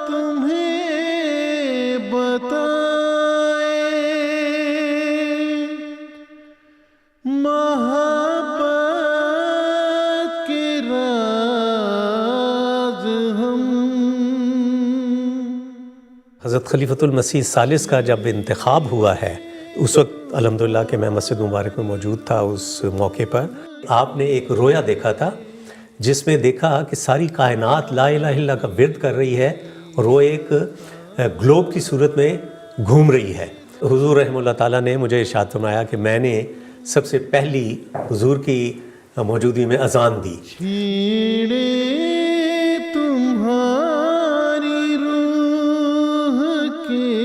تمہیں بتائیں محبت کے راز ہم۔ حضرت خلیفۃ المسیح الثالث کا جب انتخاب ہوا ہے اس وقت الحمدللہ کہ میں مسجد مبارک میں موجود تھا، اس موقع پر آپ نے ایک رویا دیکھا تھا جس میں دیکھا کہ ساری کائنات لا الہ الا اللہ کا ورد کر رہی ہے اور وہ ایک گلوب کی صورت میں گھوم رہی ہے۔ حضور رحمہ اللہ تعالیٰ نے مجھے ارشاد فرمایا کہ میں نے سب سے پہلی حضور کی موجودگی میں اذان دی۔ چھیڑے تمہاری روح کے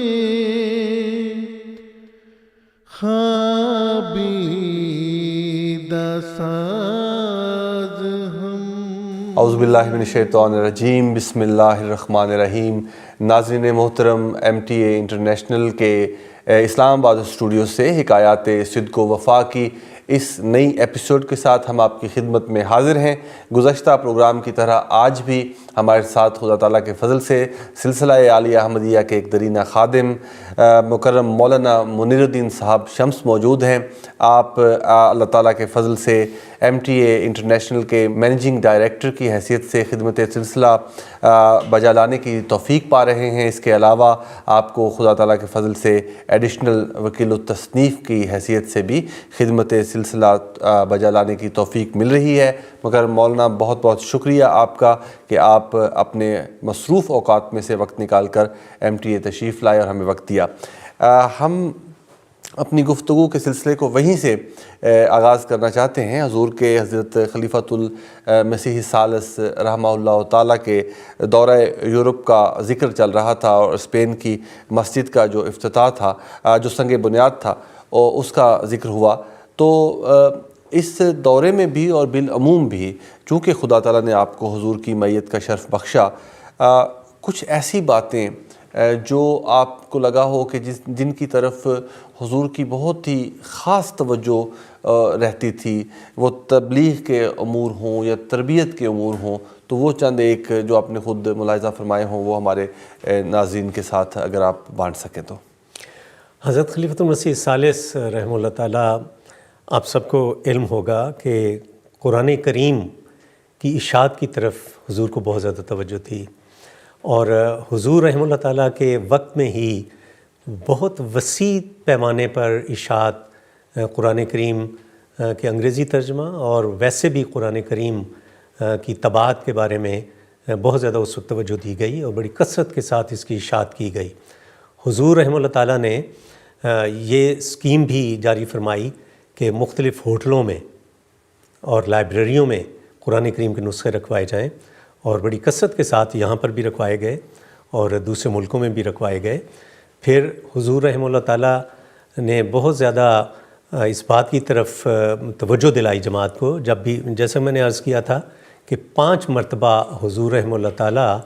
خوابیدہ ساز ہم۔ اعوذ باللہ من الشیطان الرجیم، بسم اللہ الرحمن الرحیم۔ ناظرین محترم، MTA انٹرنیشنل کے اسلام آباد اسٹوڈیو سے حکایات صدق و وفا کی اس نئی ایپیسوڈ کے ساتھ ہم آپ کی خدمت میں حاضر ہیں۔ گزشتہ پروگرام کی طرح آج بھی ہمارے ساتھ خدا تعالیٰ کے فضل سے سلسلہ عالیہ احمدیہ کے ایک درینہ خادم مکرم مولانا منیر الدین صاحب شمس موجود ہیں۔ آپ اللہ تعالیٰ کے فضل سے MTA انٹرنیشنل کے مینیجنگ ڈائریکٹر کی حیثیت سے خدمت سلسلہ بجا لانے کی توفیق پا رہے ہیں۔ اس کے علاوہ آپ کو خدا تعالیٰ کے فضل سے ایڈیشنل وکیل التصنیف کی حیثیت سے بھی خدمت سلسلہ بجا لانے کی توفیق مل رہی ہے۔ مگر مولانا بہت بہت شکریہ آپ کا کہ آپ اپنے مصروف اوقات میں سے وقت نکال کر MTA تشریف لائے اور ہمیں وقت دیا۔ ہم اپنی گفتگو کے سلسلے کو وہیں سے آغاز کرنا چاہتے ہیں۔ حضور کے حضرت خلیفۃ المسیح الثالث رحمہ اللہ تعالیٰ کے دورہ یورپ کا ذکر چل رہا تھا اور اسپین کی مسجد کا جو افتتاح تھا، جو سنگ بنیاد تھا، اور اس کا ذکر ہوا۔ تو اس دورے میں بھی اور بالعموم بھی چونکہ خدا تعالیٰ نے آپ کو حضور کی معیت کا شرف بخشا، کچھ ایسی باتیں جو آپ کو لگا ہو کہ جن کی طرف حضور کی بہت ہی خاص توجہ رہتی تھی، وہ تبلیغ کے امور ہوں یا تربیت کے امور ہوں، تو وہ چند ایک جو آپ نے خود ملاحظہ فرمائے ہوں وہ ہمارے ناظرین کے ساتھ اگر آپ بانٹ سکیں تو۔ حضرت خلیفۃ المسیح الثالث رحمہ اللہ تعالیٰ، آپ سب کو علم ہوگا کہ قرآن کریم کی اشاعت کی طرف حضور کو بہت زیادہ توجہ تھی، اور حضور رحمہ اللہ تعالیٰ کے وقت میں ہی بہت وسیع پیمانے پر اشاعت قرآن کریم کے انگریزی ترجمہ اور ویسے بھی قرآن کریم کی طباعت کے بارے میں بہت زیادہ اس وقت توجہ دی گئی اور بڑی کثرت کے ساتھ اس کی اشاعت کی گئی۔ حضور رحمہ اللہ تعالیٰ نے یہ اسکیم بھی جاری فرمائی کہ مختلف ہوٹلوں میں اور لائبریریوں میں قرآن کریم کے نسخے رکھوائے جائیں، اور بڑی کثرت کے ساتھ یہاں پر بھی رکھوائے گئے اور دوسرے ملکوں میں بھی رکھوائے گئے۔ پھر حضور رحمہ اللہ تعالیٰ نے بہت زیادہ اس بات کی طرف توجہ دلائی جماعت کو، جب بھی جیسے میں نے عرض کیا تھا کہ 5 مرتبہ حضور رحمہ اللہ تعالیٰ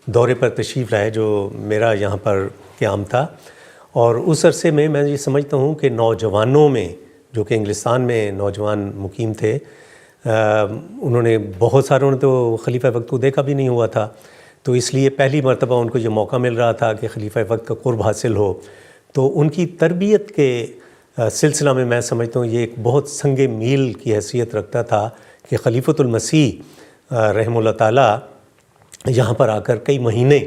دورے پر تشریف لائے جو میرا یہاں پر قیام تھا، اور اس عرصے میں یہ سمجھتا ہوں کہ نوجوانوں میں جو کہ انگلستان میں نوجوان مقیم تھے، انہوں نے بہت ساروں نے تو خلیفہ وقت کو دیکھا بھی نہیں ہوا تھا، تو اس لیے پہلی مرتبہ ان کو یہ موقع مل رہا تھا کہ خلیفہ وقت کا قرب حاصل ہو۔ تو ان کی تربیت کے سلسلہ میں میں سمجھتا ہوں یہ ایک بہت سنگ میل کی حیثیت رکھتا تھا کہ خلیفۃ المسیح رحمہ اللہ تعالیٰ یہاں پر آ کر کئی مہینے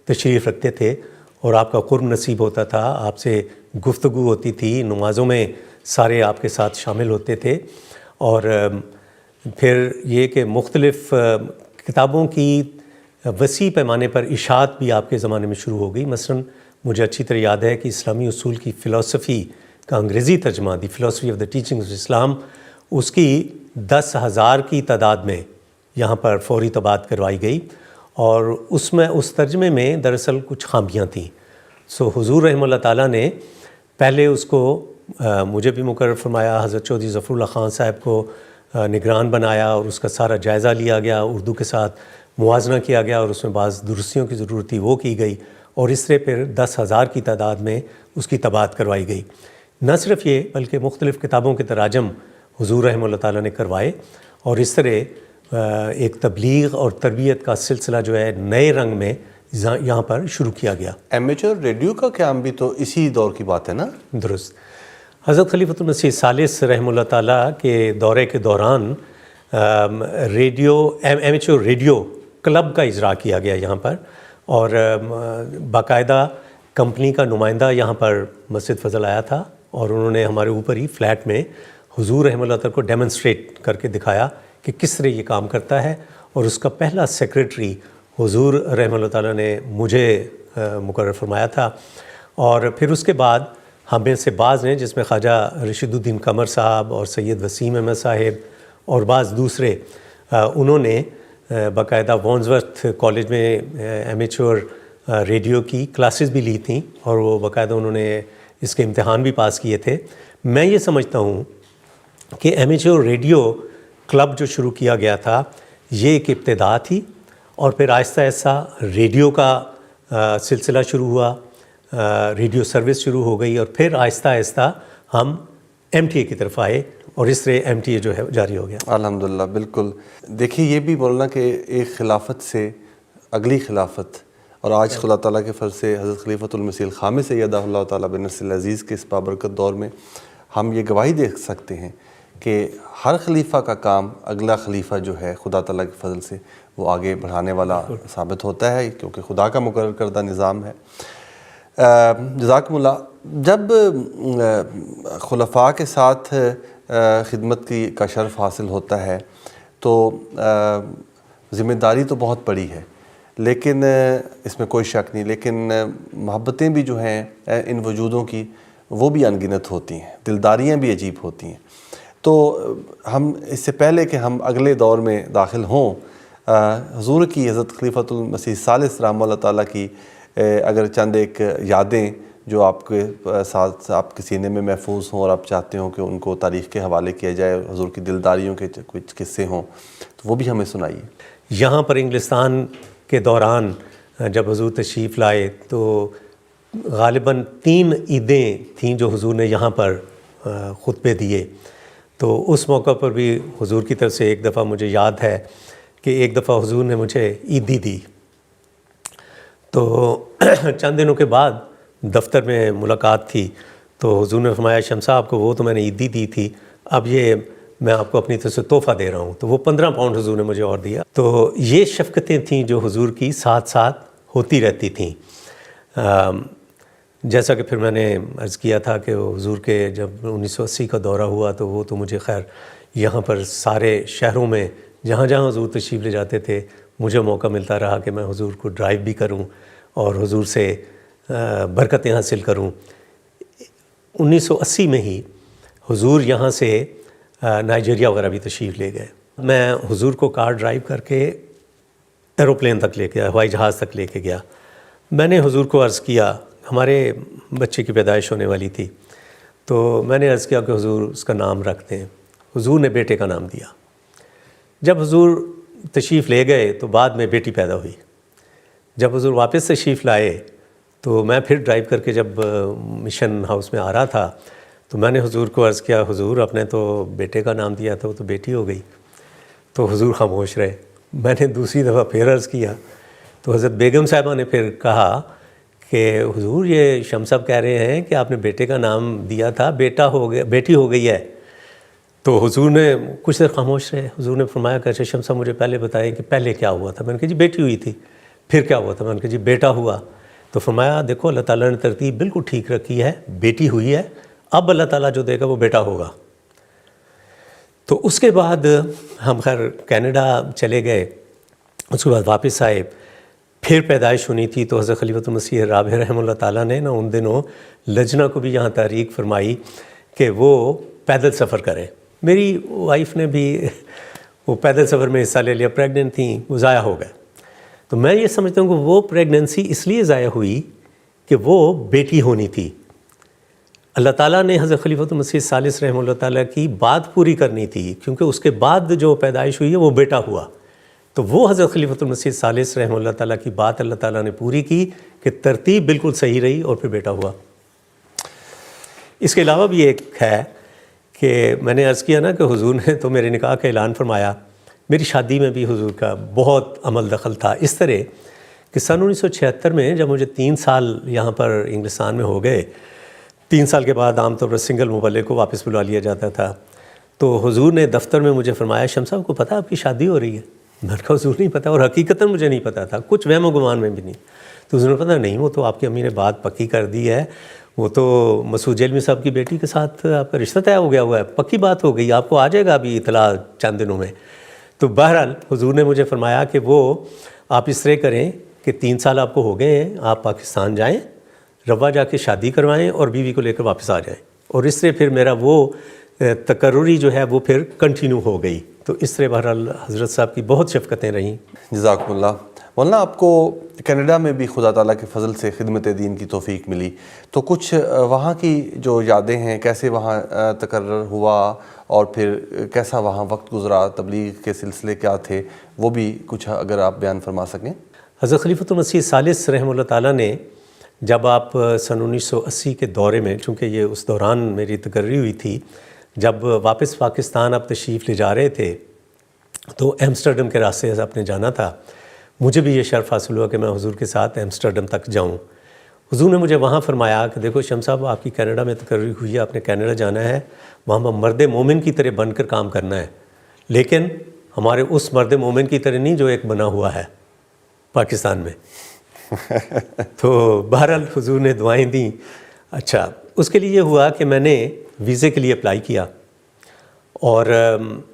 تشریف رکھتے تھے اور آپ کا قرب نصیب ہوتا تھا، آپ سے گفتگو ہوتی تھی، نمازوں میں سارے آپ کے ساتھ شامل ہوتے تھے، اور پھر یہ کہ مختلف کتابوں کی وسیع پیمانے پر اشاعت بھی آپ کے زمانے میں شروع ہو گئی۔ مثلا مجھے اچھی طرح یاد ہے کہ اسلامی اصول کی فلسفی کا انگریزی ترجمہ دی فلسفی آف دا ٹیچنگ آف اسلام، اس کی 10,000 کی تعداد میں یہاں پر فوری طباعت کروائی گئی، اور اس میں اس ترجمے میں دراصل کچھ خامیاں تھیں۔ حضور رحمہ اللہ تعالیٰ نے پہلے اس کو مجھے بھی مقرر فرمایا، حضرت چودھری ظفر اللہ خان صاحب کو نگران بنایا اور اس کا سارا جائزہ لیا گیا، اردو کے ساتھ موازنہ کیا گیا اور اس میں بعض درستیوں کی ضرورت تھی وہ کی گئی، اور اس طرح پھر 10,000 کی تعداد میں اس کی طباعت کروائی گئی۔ نہ صرف یہ بلکہ مختلف کتابوں کے تراجم حضور رحمہ اللہ تعالیٰ نے کروائے، اور اس طرح ایک تبلیغ اور تربیت کا سلسلہ جو ہے نئے رنگ میں یہاں پر شروع کیا گیا۔ ایمیچور ریڈیو کا قیام بھی تو اسی دور کی بات ہے نا؟ درست۔ حضرت خلیفۃ المسیح الثالث رحمہ اللہ تعالیٰ کے دورے کے دوران ایمیچور ریڈیو کلب کا اجرا کیا گیا یہاں پر، اور باقاعدہ کمپنی کا نمائندہ یہاں پر مسجد فضل آیا تھا، اور انہوں نے ہمارے اوپر ہی فلیٹ میں حضور رحمہ اللہ تعالیٰ کو ڈیمونسٹریٹ کر کے دکھایا کہ کس طرح یہ کام کرتا ہے، اور اس کا پہلا سیکریٹری حضور رحمہ اللہ تعالیٰ نے مجھے مقرر فرمایا تھا۔ اور پھر اس کے بعد ہم میں سے بعض نے، جس میں خواجہ رشید الدین قمر صاحب اور سید وسیم احمد صاحب اور بعض دوسرے، انہوں نے باقاعدہ وانزورتھ کالج میں ایمیچور ریڈیو کی کلاسز بھی لی تھیں، اور وہ باقاعدہ انہوں نے اس کے امتحان بھی پاس کیے تھے۔ میں یہ سمجھتا ہوں کہ ایمیچور ریڈیو کلب جو شروع کیا گیا تھا یہ ایک ابتدا تھی، اور پھر آہستہ آہستہ ریڈیو کا سلسلہ شروع ہوا، ریڈیو سروس شروع ہو گئی، اور پھر آہستہ آہستہ ہم ایم ٹی اے کی طرف آئے، اور اس طرح ایم ٹی اے جو ہے جاری ہو گیا۔ الحمدللہ، بالکل۔ دیکھیے یہ بھی بولنا کہ ایک خلافت سے اگلی خلافت، اور آج خدا تعالیٰ کے فضل سے حضرت خلیفۃ المسیح الخامس ایدہ اللہ تعالیٰ بنصر العزیز کے اس بابرکت دور میں ہم یہ گواہی دیکھ سکتے ہیں کہ ہر خلیفہ کا کام اگلا خلیفہ جو ہے خدا تعالیٰ کے فضل سے وہ آگے بڑھانے والا ثابت ہوتا ہے، کیونکہ خدا کا مقرر کردہ نظام ہے۔ جزاکم اللہ۔ جب خلفاء کے ساتھ خدمت کا شرف حاصل ہوتا ہے تو ذمہ داری تو بہت بڑی ہے، لیکن اس میں کوئی شک نہیں، لیکن محبتیں بھی جو ہیں ان وجودوں کی وہ بھی انگنت ہوتی ہیں، دلداریاں بھی عجیب ہوتی ہیں۔ تو ہم اس سے پہلے کہ ہم اگلے دور میں داخل ہوں، حضور کی حضرت خلیفۃ المسیح الثالث رحمہ اللہ تعالیٰ کی اگر چند ایک یادیں جو آپ کے ساتھ آپ کے سینے میں محفوظ ہوں، اور آپ چاہتے ہوں کہ ان کو تاریخ کے حوالے کیا جائے، حضور کی دلداریوں کے کچھ قصے ہوں، تو وہ بھی ہمیں سنائیے۔ یہاں پر انگلستان کے دوران جب حضور تشریف لائے تو غالباً 3 عیدیں تھیں جو حضور نے یہاں پر خطبے دیے، تو اس موقع پر بھی حضور کی طرف سے ایک دفعہ مجھے یاد ہے کہ ایک دفعہ حضور نے مجھے عیدی دی، تو چند دنوں کے بعد دفتر میں ملاقات تھی، تو حضور نے فرمایا شمس صاحب کو وہ تو میں نے عیدی دی تھی، اب یہ میں آپ کو اپنی طرف سے تحفہ دے رہا ہوں، تو وہ 15 پاؤنڈ حضور نے مجھے اور دیا۔ تو یہ شفقتیں تھیں جو حضور کی ساتھ ساتھ ہوتی رہتی تھیں۔ جیسا کہ پھر میں نے عرض کیا تھا کہ حضور کے جب 1980 کا دورہ ہوا تو وہ تو مجھے خیر یہاں پر سارے شہروں میں جہاں جہاں حضور تشریف لے جاتے تھے مجھے موقع ملتا رہا کہ میں حضور کو ڈرائیو بھی کروں اور حضور سے برکتیں حاصل کروں۔ 1980 میں ہی حضور یہاں سے نائجیریا وغیرہ بھی تشریف لے گئے۔ میں حضور کو کار ڈرائیو کر کے ایروپلین تک لے کے گیا، ہوائی جہاز تک لے کے گیا۔ میں نے حضور کو عرض کیا، ہمارے بچے کی پیدائش ہونے والی تھی، تو میں نے عرض کیا کہ حضور اس کا نام رکھ دیں۔ حضور نے بیٹے کا نام دیا۔ جب حضور تشریف لے گئے تو بعد میں بیٹی پیدا ہوئی۔ جب حضور واپس تشریف لائے تو میں پھر ڈرائیو کر کے جب مشن ہاؤس میں آ رہا تھا تو میں نے حضور کو عرض کیا، حضور آپ نے تو بیٹے کا نام دیا تھا، وہ تو بیٹی ہو گئی۔ تو حضور خاموش رہے۔ میں نے دوسری دفعہ پھر عرض کیا تو حضرت بیگم صاحبہ نے پھر کہا کہ حضور یہ شمس صاحب کہہ رہے ہیں کہ آپ نے بیٹے کا نام دیا تھا، بیٹا ہو گیا، بیٹی ہو گئی ہے۔ تو حضور نے کچھ دیر خاموش رہے۔ حضور نے فرمایا کہ اچھا شمس صاحب مجھے پہلے بتائیں کہ پہلے کیا ہوا تھا۔ میں نے کہا جی بیٹی ہوئی تھی۔ پھر کیا ہوا تھا؟ میں نے کہا جی بیٹا ہوا۔ تو فرمایا دیکھو اللہ تعالیٰ نے ترتیب بالکل ٹھیک رکھی ہے، بیٹی ہوئی ہے، اب اللہ تعالیٰ جو دے گا وہ بیٹا ہوگا۔ تو اس کے بعد ہم خیر کینیڈا چلے گئے، اس کے بعد واپس آئے، پھر پیدائش ہونی تھی تو حضرت خلیفۃ المسیح رابع رحمہ اللہ تعالیٰ نے نا ان دنوں لجنہ کو بھی یہاں تحریک فرمائی کہ وہ پیدل سفر کریں۔ میری وائف نے بھی وہ پیدل سفر میں حصہ لے لیا، پریگننٹ تھیں، وہ ضائع ہو گئے۔ تو میں یہ سمجھتا ہوں کہ وہ پریگننسی اس لیے ضائع ہوئی کہ وہ بیٹی ہونی تھی۔ اللہ تعالیٰ نے حضرت خلیفۃ المسیح الثالث رحمہ اللہ تعالیٰ کی بات پوری کرنی تھی، کیونکہ اس کے بعد جو پیدائش ہوئی ہے وہ بیٹا ہوا۔ تو وہ حضرت خلیفۃ المسیح الثالث رحمہ اللہ تعالیٰ کی بات اللہ تعالیٰ نے پوری کی کہ ترتیب بالکل صحیح رہی اور پھر بیٹا ہوا۔ اس کے علاوہ بھی ایک ہے کہ میں نے عرض کیا نا کہ حضور نے تو میرے نکاح کا اعلان فرمایا میری شادی میں بھی حضور کا بہت عمل دخل تھا، اس طرح کہ سن 1976 میں جب مجھے 3 سال یہاں پر انگلستان میں ہو گئے، 3 سال کے بعد عام طور پر سنگل مبلغ کو واپس بلا لیا جاتا تھا، تو حضور نے دفتر میں مجھے فرمایا شمس صاحب کو پتہ آپ کی شادی ہو رہی ہے؟ میں نے کہا حضور نہیں پتہ، اور حقیقتاً مجھے نہیں پتہ تھا، کچھ وہم و گمان میں بھی نہیں۔ تو حضور نے پتہ نہیں، وہ تو آپ کی امی نے بات پکی کر دی ہے، وہ تو مسعود جیلمی صاحب کی بیٹی کے ساتھ آپ کا رشتہ طے ہو گیا ہوا ہے، پکی بات ہو گئی، آپ کو آ جائے گا ابھی اطلاع چند دنوں میں۔ تو بہرحال حضور نے مجھے فرمایا کہ وہ آپ اس طرح کریں کہ 3 سال آپ کو ہو گئے ہیں، آپ پاکستان جائیں، روا جا کے شادی کروائیں اور بیوی کو لے کر واپس آ جائیں، اور اس طرح پھر میرا وہ تقرری جو ہے وہ پھر کنٹینیو ہو گئی۔ تو اس طرح بہرحال حضرت صاحب کی بہت شفقتیں رہیں۔ جزاکم اللہ۔ مولانا آپ کو کینیڈا میں بھی خدا تعالیٰ کے فضل سے خدمت دین کی توفیق ملی، تو کچھ وہاں کی جو یادیں ہیں، کیسے وہاں تقرر ہوا اور پھر کیسا وہاں وقت گزرا، تبلیغ کے سلسلے کیا تھے، وہ بھی کچھ اگر آپ بیان فرما سکیں۔ حضرت خلیفۃ المسیح الثالث رحمہ اللہ تعالیٰ نے جب آپ سن 1980 کے دورے میں، چونکہ یہ اس دوران میری تقرری ہوئی تھی، جب واپس پاکستان آپ تشریف لے جا رہے تھے تو ایمسٹرڈم کے راستے سے آپ نے جانا تھا، مجھے بھی یہ شرف حاصل ہوا کہ میں حضور کے ساتھ ایمسٹرڈم تک جاؤں۔ حضور نے مجھے وہاں فرمایا کہ دیکھو شمس صاحب، آپ کی کینیڈا میں تقرری ہوئی ہے، آپ نے کینیڈا جانا ہے، وہاں مرد مومن کی طرح بن کر کام کرنا ہے، لیکن ہمارے اس مرد مومن کی طرح نہیں جو ایک بنا ہوا ہے پاکستان میں۔ تو بہرحال حضور نے دعائیں دیں۔ اچھا، اس کے لیے یہ ہوا کہ میں نے ویزے کے لیے اپلائی کیا، اور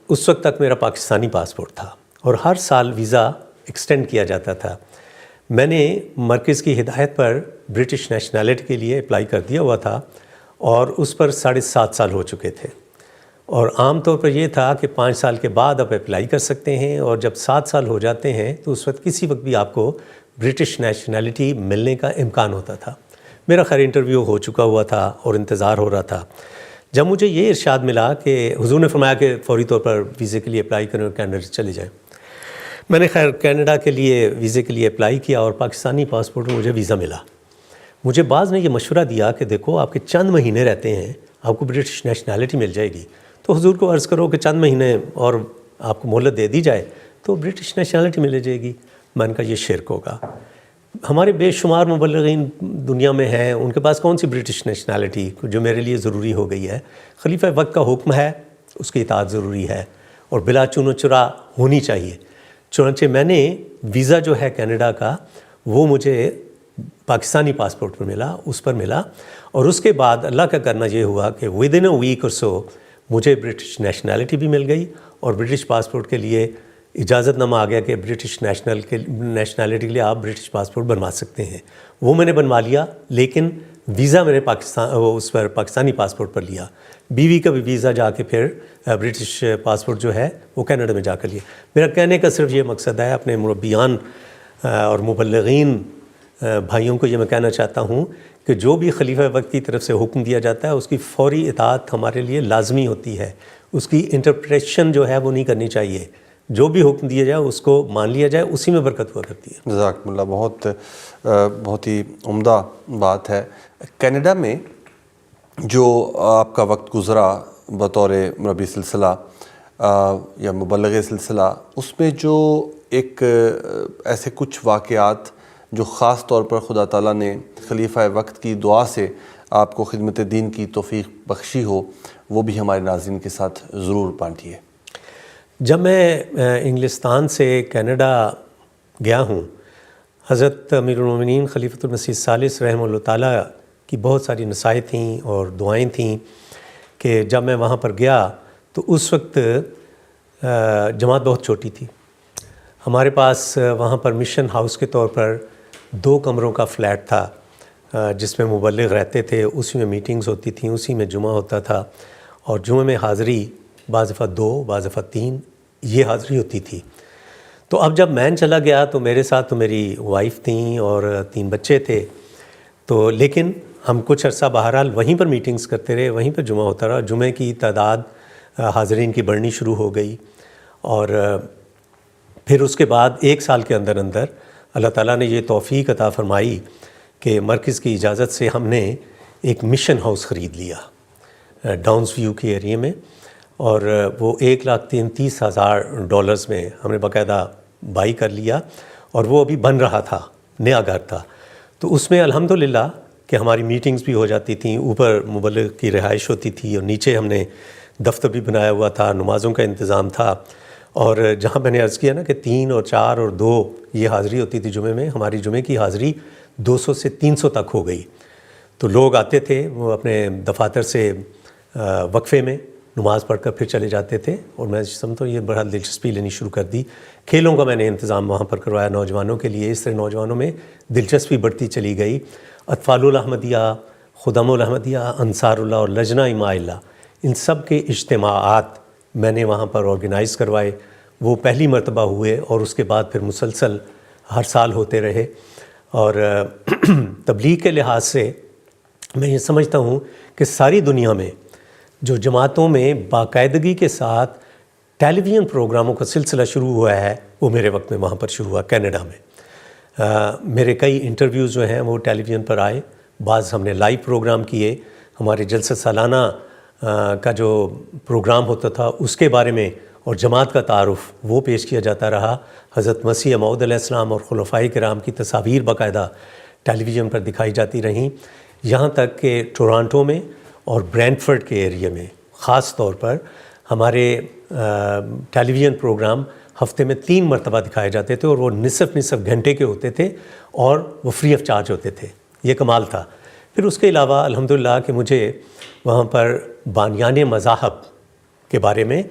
اس وقت تک میرا پاکستانی پاسپورٹ تھا اور ہر سال ویزا ایکسٹینڈ کیا جاتا تھا۔ میں نے مرکز کی ہدایت پر برٹش نیشنلٹی کے لیے اپلائی کر دیا ہوا تھا، اور اس پر 7.5 سال ہو چکے تھے، اور عام طور پر یہ تھا کہ 5 سال کے بعد آپ اپلائی کر سکتے ہیں، اور جب 7 سال ہو جاتے ہیں تو اس وقت کسی وقت بھی آپ کو برٹش نیشنلٹی ملنے کا امکان ہوتا تھا۔ میرا خیر انٹرویو ہو چکا ہوا تھا اور انتظار ہو رہا تھا، جب مجھے یہ ارشاد ملا کہ حضور نے فرمایا کہ فوری طور پر ویزے کے لیے اپلائی کریں اور کینیڈا چلے جائیں۔ میں نے خیر کینیڈا کے لیے ویزے کے لیے اپلائی کیا، اور پاکستانی پاسپورٹ میں مجھے ویزا ملا۔ مجھے بعض نے یہ مشورہ دیا کہ دیکھو آپ کے چند مہینے رہتے ہیں، آپ کو برٹش نیشنلٹی مل جائے گی، تو حضور کو عرض کرو کہ چند مہینے اور آپ کو مہلت دے دی جائے تو برٹش نیشنلٹی مل جائے گی۔ میں نے کہا یہ شرک ہوگا، ہمارے بے شمار مبلغین دنیا میں ہیں، ان کے پاس کون سی برٹش نیشنلٹی جو میرے لیے ضروری ہو گئی ہے؟ خلیفہ وقت کا حکم ہے، اس کی اطاعت ضروری ہے اور بلا چون و چرا ہونی چاہیے۔ چنانچہ میں نے ویزا جو ہے کینیڈا کا وہ مجھے پاکستانی پاسپورٹ پر ملا، اس پر ملا، اور اس کے بعد اللہ کا کرنا یہ ہوا کہ ودن اے ویک اور سو مجھے برٹش نیشنلٹی بھی مل گئی، اور برٹش پاسپورٹ کے لیے اجازت نامہ آ گیا کہ برٹش نیشنلٹی کے لیے آپ برٹش پاسپورٹ بنوا سکتے ہیں۔ وہ میں نے بنوا لیا، لیکن ویزا میں نے اس پر پاکستانی پاسپورٹ پر لیا۔ بیوی کا بھی ویزا جا کے پھر برٹش پاسپورٹ جو ہے وہ کینیڈا میں جا کر لیا۔ میرا کہنے کا صرف یہ مقصد ہے، اپنے مربیان اور مبلغین بھائیوں کو یہ میں کہنا چاہتا ہوں کہ جو بھی خلیفہ وقت کی طرف سے حکم دیا جاتا ہے اس کی فوری اطاعت ہمارے لیے لازمی ہوتی ہے، اس کی انٹرپریٹیشن جو ہے وہ نہیں کرنی چاہیے، جو بھی حکم دیا جائے اس کو مان لیا جائے، اسی میں برکت ہوا کرتی ہے۔ جزاکم اللہ، بہت ہی عمدہ بات ہے۔ کینیڈا میں جو آپ کا وقت گزرا بطور مربی سلسلہ یا مبلغ سلسلہ، اس میں جو ایک ایسے کچھ واقعات جو خاص طور پر خدا تعالیٰ نے خلیفہ وقت کی دعا سے آپ کو خدمت دین کی توفیق بخشی ہو، وہ بھی ہمارے ناظرین کے ساتھ ضرور بانٹیے۔ جب میں انگلستان سے کینیڈا گیا ہوں، حضرت امیر المومنین خلیفۃ المسیح الثالث رحمہ اللہ تعالیٰ کی بہت ساری نصائح تھیں اور دعائیں تھیں کہ جب میں وہاں پر گیا تو اس وقت جماعت بہت چھوٹی تھی۔ ہمارے پاس وہاں پر مشن ہاؤس کے طور پر 2 کمروں کا فلیٹ تھا جس میں مبلغ رہتے تھے، اسی میں میٹنگز ہوتی تھیں، اسی میں جمعہ ہوتا تھا، اور جمعہ میں حاضری بعض دفعہ 2 بعض دفعہ 3 یہ حاضری ہوتی تھی۔ تو اب جب میں چلا گیا تو میرے ساتھ تو میری وائف تھیں اور 3 بچے تھے، تو لیکن ہم کچھ عرصہ بہرحال وہیں پر میٹنگز کرتے رہے، وہیں پر جمعہ ہوتا رہا۔ جمعے کی تعداد حاضرین کی بڑھنی شروع ہو گئی، اور پھر اس کے بعد 1 سال کے اندر اندر اللہ تعالیٰ نے یہ توفیق عطا فرمائی کہ مرکز کی اجازت سے ہم نے ایک مشن ہاؤس خرید لیا ڈاؤنز ویو کے ایریے میں، اور وہ $1,33,000 میں ہم نے باقاعدہ بائی کر لیا، اور وہ ابھی بن رہا تھا، نیا گھر تھا۔ تو اس میں الحمدللہ کہ ہماری میٹنگز بھی ہو جاتی تھیں، اوپر مبلغ کی رہائش ہوتی تھی، اور نیچے ہم نے دفتر بھی بنایا ہوا تھا، نمازوں کا انتظام تھا۔ اور جہاں میں نے عرض کیا نا کہ 3 اور 4 اور 2 یہ حاضری ہوتی تھی جمعے میں، ہماری جمعے کی حاضری 200 سے 300 تک ہو گئی۔ تو لوگ آتے تھے، وہ اپنے دفاتر سے وقفے میں نماز پڑھ کر پھر چلے جاتے تھے، اور میں سمجھتا ہوں یہ بڑا دلچسپی لینی شروع کر دی۔ کھیلوں کا میں نے انتظام وہاں پر کروایا نوجوانوں کے لیے، اس طرح نوجوانوں میں دلچسپی بڑھتی چلی گئی۔ اطفال الاحمدیہ، خدم الاحمدیہ، انصار اللہ اور لجنہ اماء اللہ، ان سب کے اجتماعات میں نے وہاں پر آرگنائز کروائے۔ وہ پہلی مرتبہ ہوئے، اور اس کے بعد پھر مسلسل ہر سال ہوتے رہے۔ اور تبلیغ کے لحاظ سے میں یہ سمجھتا ہوں کہ ساری دنیا میں جو جماعتوں میں باقاعدگی کے ساتھ ٹیلی ویژن پروگراموں کا سلسلہ شروع ہوا ہے، وہ میرے وقت میں وہاں پر شروع ہوا کینیڈا میں۔ میرے کئی انٹرویوز جو ہیں وہ ٹیلی ویژن پر آئے، بعض ہم نے لائیو پروگرام کیے۔ ہمارے جلسہ سالانہ کا جو پروگرام ہوتا تھا اس کے بارے میں اور جماعت کا تعارف وہ پیش کیا جاتا رہا۔ حضرت مسیح موعود علیہ السلام اور خلفائے کرام کی تصاویر باقاعدہ ٹیلی ویژن پر دکھائی جاتی رہیں، یہاں تک کہ ٹورانٹو میں اور برینڈفرڈ کے ایریا میں خاص طور پر ہمارے ٹیلی ویژن پروگرام ہفتے میں 3 مرتبہ دکھائے جاتے تھے، اور وہ نصف گھنٹے کے ہوتے تھے، اور وہ فری آف چارج ہوتے تھے۔ یہ کمال تھا۔ پھر اس کے علاوہ الحمدللہ کہ مجھے وہاں پر بانیان مذاہب کے بارے میں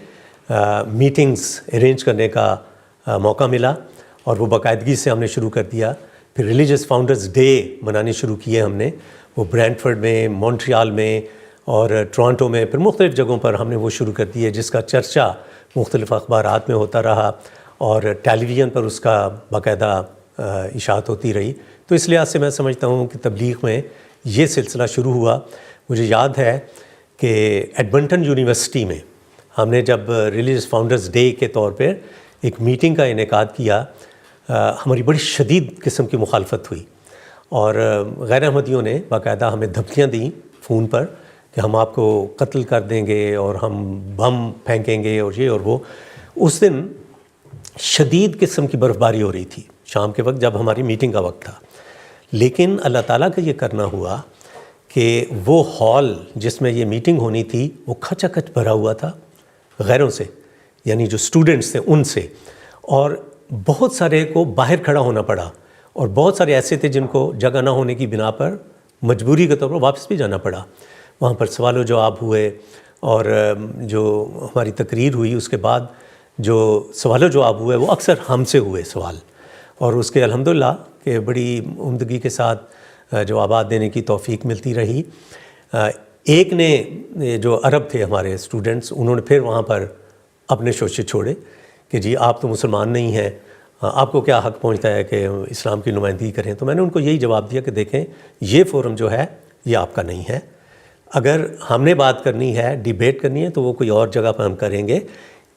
میٹنگز ارینج کرنے کا موقع ملا، اور وہ باقاعدگی سے ہم نے شروع کر دیا۔ پھر ریلیجس فاؤنڈرز ڈے منانے شروع کیے ہم نے، وہ برینڈفرڈ میں، مونٹریال میں اور ٹورانٹو میں، پھر مختلف جگہوں پر ہم نے وہ شروع کر دیے، جس کا چرچا مختلف اخبارات میں ہوتا رہا، اور ٹیلی ویژن پر اس کا باقاعدہ اشاعت ہوتی رہی۔ تو اس لحاظ سے میں سمجھتا ہوں کہ تبلیغ میں یہ سلسلہ شروع ہوا۔ مجھے یاد ہے کہ ایڈمنٹن یونیورسٹی میں ہم نے جب ریلیجس فاؤنڈرز ڈے کے طور پر ایک میٹنگ کا انعقاد کیا، ہماری بڑی شدید قسم کی مخالفت ہوئی، اور غیر احمدیوں نے باقاعدہ ہمیں دھمکیاں دیں فون پر کہ ہم آپ کو قتل کر دیں گے، اور ہم بم پھینکیں گے، اور یہ اور وہ۔ اس دن شدید قسم کی برف باری ہو رہی تھی شام کے وقت، جب ہماری میٹنگ کا وقت تھا، لیکن اللہ تعالیٰ کا یہ کرنا ہوا کہ وہ ہال جس میں یہ میٹنگ ہونی تھی وہ کھچا کھچ بھرا ہوا تھا غیروں سے، یعنی جو اسٹوڈنٹس تھے ان سے، اور بہت سارے کو باہر کھڑا ہونا پڑا، اور بہت سارے ایسے تھے جن کو جگہ نہ ہونے کی بنا پر مجبوری کے طور پر واپس بھی جانا پڑا۔ وہاں پر سوال و جواب ہوئے، اور جو ہماری تقریر ہوئی اس کے بعد جو سوال و جواب ہوئے وہ اکثر ہم سے ہوئے سوال، اور اس کے الحمدللہ کہ بڑی عمدگی کے ساتھ جوابات دینے کی توفیق ملتی رہی۔ ایک نے جو عرب تھے ہمارے اسٹوڈنٹس، انہوں نے پھر وہاں پر اپنے شوشے چھوڑے کہ جی آپ تو مسلمان نہیں ہیں، آپ کو کیا حق پہنچتا ہے کہ اسلام کی نمائندگی کریں۔ تو میں نے ان کو یہی جواب دیا کہ دیکھیں یہ فورم جو ہے یہ آپ کا نہیں ہے، اگر ہم نے بات کرنی ہے، ڈیبیٹ کرنی ہے، تو وہ کوئی اور جگہ پر ہم کریں گے۔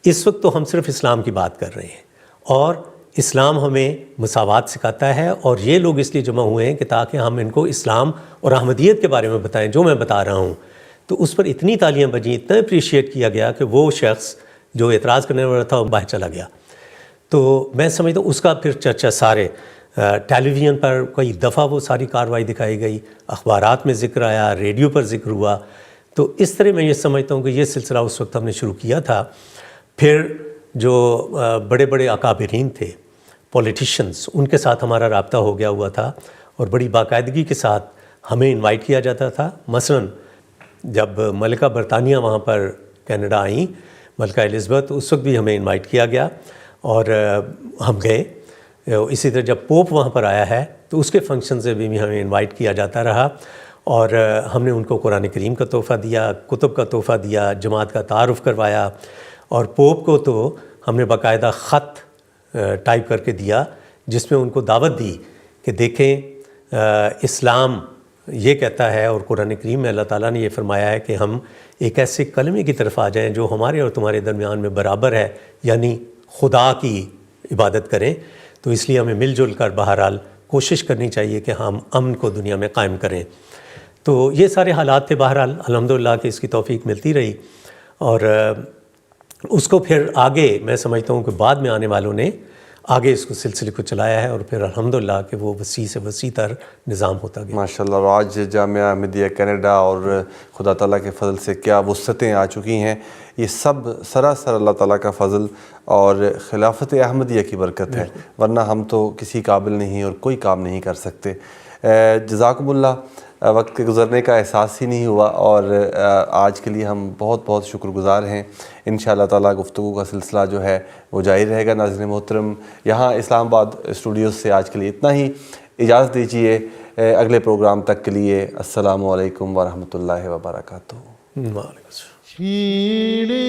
اس وقت تو ہم صرف اسلام کی بات کر رہے ہیں، اور اسلام ہمیں مساوات سکھاتا ہے، اور یہ لوگ اس لیے جمع ہوئے ہیں کہ تاکہ ہم ان کو اسلام اور احمدیت کے بارے میں بتائیں جو میں بتا رہا ہوں۔ تو اس پر اتنی تالیاں بجیں، اتنا اپریشیٹ کیا گیا کہ وہ شخص جو اعتراض کرنے والا تھا وہ باہر چلا گیا۔ تو میں سمجھتا ہوں اس کا پھر چرچا سارے ٹیلی ویژن پر کئی دفعہ وہ ساری کارروائی دکھائی گئی، اخبارات میں ذکر آیا، ریڈیو پر ذکر ہوا۔ تو اس طرح میں یہ سمجھتا ہوں کہ یہ سلسلہ اس وقت ہم نے شروع کیا تھا۔ پھر جو بڑے بڑے اکابرین تھے، پولیٹیشنز، ان کے ساتھ ہمارا رابطہ ہو گیا ہوا تھا، اور بڑی باقاعدگی کے ساتھ ہمیں انوائٹ کیا جاتا تھا۔ مثلاً جب ملکہ برطانیہ وہاں پر کینیڈا آئیں، ملکہ الزبتھ، اس وقت بھی ہمیں انوائٹ کیا گیا اور ہم گئے۔ اسی طرح جب پوپ وہاں پر آیا ہے تو اس کے فنکشن سے بھی ہمیں انوائٹ کیا جاتا رہا، اور ہم نے ان کو قرآن کریم کا تحفہ دیا، کتب کا تحفہ دیا، جماعت کا تعارف کروایا، اور پوپ کو تو ہم نے باقاعدہ خط ٹائپ کر کے دیا جس میں ان کو دعوت دی کہ دیکھیں اسلام یہ کہتا ہے، اور قرآن کریم میں اللہ تعالیٰ نے یہ فرمایا ہے کہ ہم ایک ایسے کلمے کی طرف آ جائیں جو ہمارے اور تمہارے درمیان میں برابر ہے، یعنی خدا کی عبادت کریں۔ تو اس لیے ہمیں مل جل کر بہرحال کوشش کرنی چاہیے کہ ہم امن کو دنیا میں قائم کریں۔ تو یہ سارے حالات تھے، بہرحال الحمدللہ کہ اس کی توفیق ملتی رہی، اور اس کو پھر آگے میں سمجھتا ہوں کہ بعد میں آنے والوں نے آگے اس کو سلسلے کو چلایا ہے، اور پھر الحمدللہ کہ وہ وسیع سے وسیع تر نظام ہوتا گیا۔ ماشاءاللہ، اور آج جامعہ احمدیہ کینیڈا اور خدا تعالیٰ کے فضل سے کیا وسعتیں آ چکی ہیں، یہ سب سراسر اللہ تعالیٰ کا فضل اور خلافت احمدیہ کی برکت ہے، ورنہ ہم تو کسی قابل نہیں اور کوئی کام نہیں کر سکتے۔ جزاکم اللہ، وقت کے گزرنے کا احساس ہی نہیں ہوا، اور آج کے لیے ہم بہت بہت شکر گزار ہیں۔ انشاءاللہ تعالیٰ گفتگو کا سلسلہ جو ہے وہ جاری رہے گا۔ ناظرین محترم، یہاں اسلام آباد اسٹوڈیوز سے آج کے لیے اتنا ہی، اجازت دیجیے اگلے پروگرام تک کے لیے۔ السلام علیکم ورحمۃ اللہ وبرکاتہ۔ وعلیکم السلام۔ چھیڑے